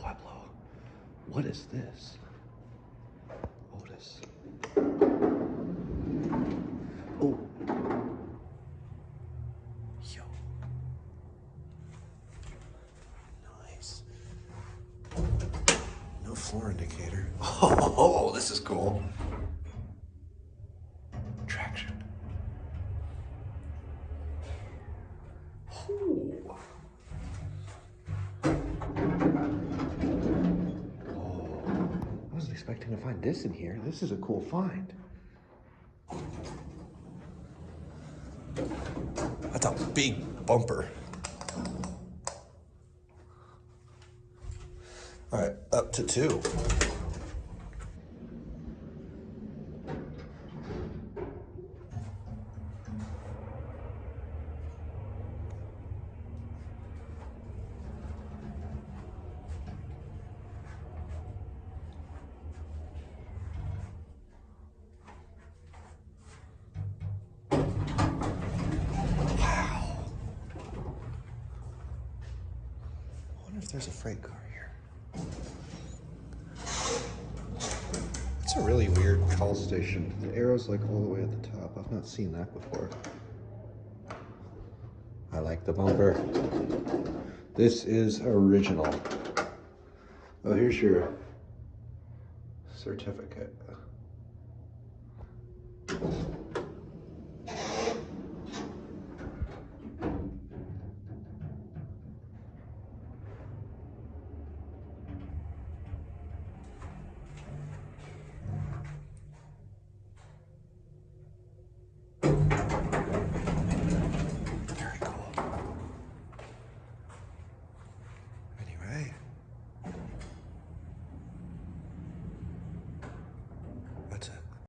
Pueblo. What is this? Otis. Oh. Yo. Nice. No floor indicator. Oh, this is cool. Traction. Ooh. I wasn't expecting to find this in here. This is a cool find. That's a big bumper. All right, up to 2. I wonder if there's a freight car here. It's a really weird call station. The arrow's like all the way at the top. I've not seen that before. I like the bumper. This is original. Oh, here's your certificate.